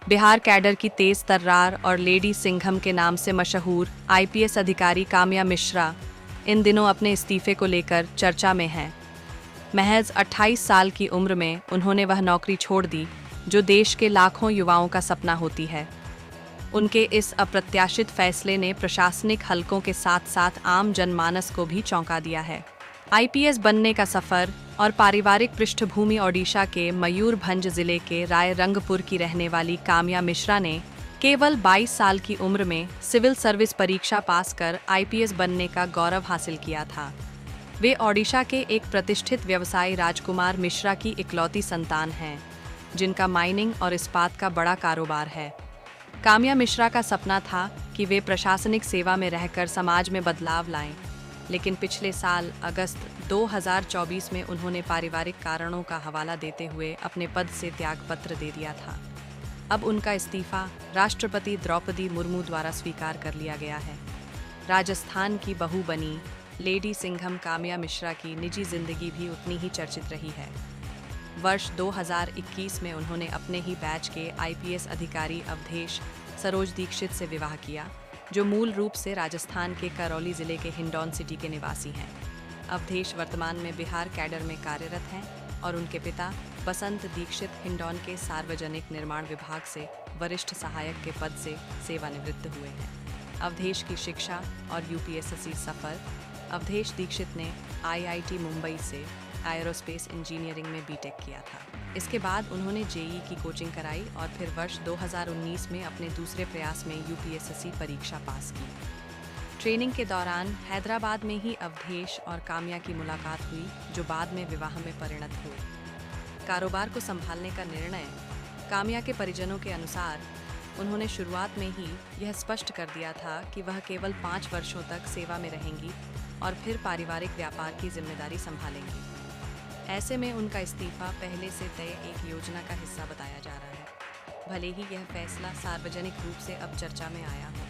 Bihar cadre की तेज तर्रार और lady Singham के नाम से मशहूर आईपीएस अधिकारी काम्या मिश्रा इन दिनों अपने इस्तीफे को लेकर चर्चा में हैं। महज 28 साल की उम्र में उन्होंने वह नौकरी छोड़ दी जो देश के लाखों युवाओं का सपना होती है। उनके इस अप्रत्याशित फैसले ने प्रशासनिक हलकों के साथ साथ आम जनमानस को भी चौंका दिया है। आईपीएस बनने का सफर और पारिवारिक पृष्ठभूमि ओडिशा के मयूरभंज जिले के रायरंगपुर की रहने वाली काम्या मिश्रा ने केवल 22 साल की उम्र में सिविल सर्विस परीक्षा पास कर आईपीएस बनने का गौरव हासिल किया था। वे ओडिशा के एक प्रतिष्ठित व्यवसायी राजकुमार मिश्रा की इकलौती संतान हैं, जिनका माइनिंग और इस्पात का बड़ा कारोबार है। काम्या मिश्रा का सपना था कि वे प्रशासनिक सेवा में रहकर समाज में बदलाव लाएं, लेकिन पिछले साल अगस्त 2024 में उन्होंने पारिवारिक कारणों का हवाला देते हुए अपने पद से त्यागपत्र दे दिया था। अब उनका इस्तीफा राष्ट्रपति द्रौपदी मुर्मू द्वारा स्वीकार कर लिया गया है। राजस्थान की बहू बनी लेडी सिंघम काम्या मिश्रा की निजी जिंदगी भी उतनी ही चर्चित रही है। वर्ष 2021 में उन्होंने अपने ही बैच के आईपीएस अधिकारी अवधेश सरोज दीक्षित से विवाह किया, जो मूल रूप से राजस्थान के करौली जिले के हिंडौन सिटी के निवासी हैं। अवधेश वर्तमान में बिहार कैडर में कार्यरत हैं और उनके पिता बसंत दीक्षित हिंडौन के सार्वजनिक निर्माण विभाग से वरिष्ठ सहायक के पद से सेवानिवृत्त हुए हैं। अवधेश की शिक्षा और यूपीएससी सफर। अवधेश दीक्षित ने आईआईटी मुंबई से एरोस्पेस इंजीनियरिंग में बीटेक किया था। इसके बाद उन्होंने जेईई की कोचिंग कराई और फिर वर्ष 2019 में अपने दूसरे प्रयास में यूपीएससी परीक्षा पास की। ट्रेनिंग के दौरान हैदराबाद में ही अवधेश और काम्या की मुलाकात हुई, जो बाद में विवाह में परिणत हुई। कारोबार को संभालने का निर्णय। काम्या के परिजनों के अनुसार उन्होंने शुरुआत में ही यह स्पष्ट कर दिया था कि वह केवल 5 वर्षों तक सेवा में रहेंगी और फिर पारिवारिक व्यापार की जिम्मेदारी संभालेंगी। ऐसे में उनका इस्तीफा पहले से तय एक योजना का हिस्सा बताया जा रहा है, भले ही यह फैसला सार्वजनिक रूप से अब चर्चा में आया हो।